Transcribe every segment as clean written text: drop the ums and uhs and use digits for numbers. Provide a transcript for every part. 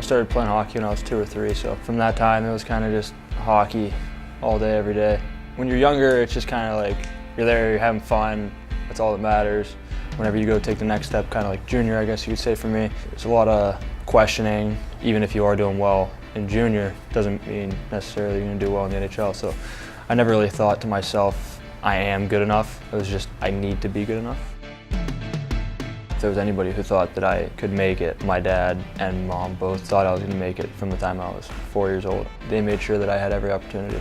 started playing hockey when I was 2 or 3, so from that time it was kind of just hockey all day, every day. When you're younger, it's just kind of like you're there, you're having fun, that's all that matters. Whenever you go take the next step, kind of like junior, I guess you could say for me, there's a lot of questioning. Even if you are doing well in junior, doesn't mean necessarily you're going to do well in the NHL. So I never really thought to myself, I am good enough. It was just, I need to be good enough. If there was anybody who thought that I could make it, my dad and mom both thought I was going to make it from the time I was 4 years old. They made sure that I had every opportunity.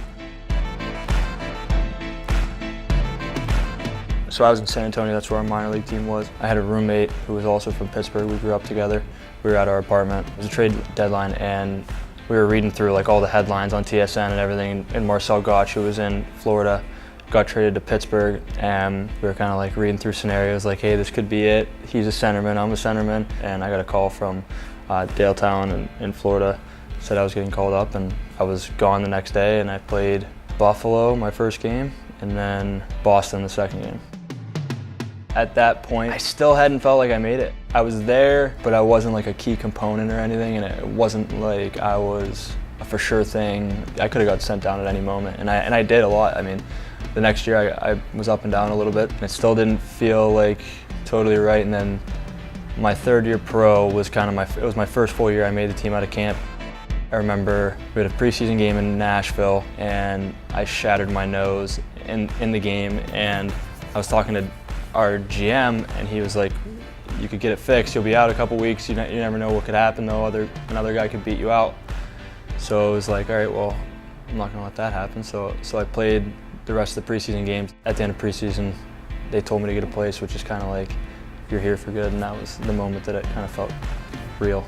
So I was in San Antonio, that's where our minor league team was. I had a roommate who was also from Pittsburgh. We grew up together. We were at our apartment. It was a trade deadline, and we were reading through like all the headlines on TSN and everything, and Marcel Gotch, who was in Florida, got traded to Pittsburgh, and we were kind of like reading through scenarios like, hey, this could be it. He's a centerman, I'm a centerman, and I got a call from Daletown in Florida, said I was getting called up, and I was gone the next day, and I played Buffalo my first game, and then Boston the second game. At that point, I still hadn't felt like I made it. I was there, but I wasn't like a key component or anything, and it wasn't like I was a for sure thing. I could have got sent down at any moment, and I did a lot. I mean, the next year I was up and down a little bit, and it still didn't feel like totally right. And then my third year pro was kind of it was my first full year I made the team out of camp. I remember we had a preseason game in Nashville, and I shattered my nose in the game, and I was talking to our GM, and he was like, you could get it fixed, you'll be out a couple weeks, you never know what could happen though, another guy could beat you out. So it was like, all right, well, I'm not gonna let that happen. So I played the rest of the preseason games. At the end of preseason, they told me to get a place, which is kind of like, you're here for good, and that was the moment that it kind of felt real.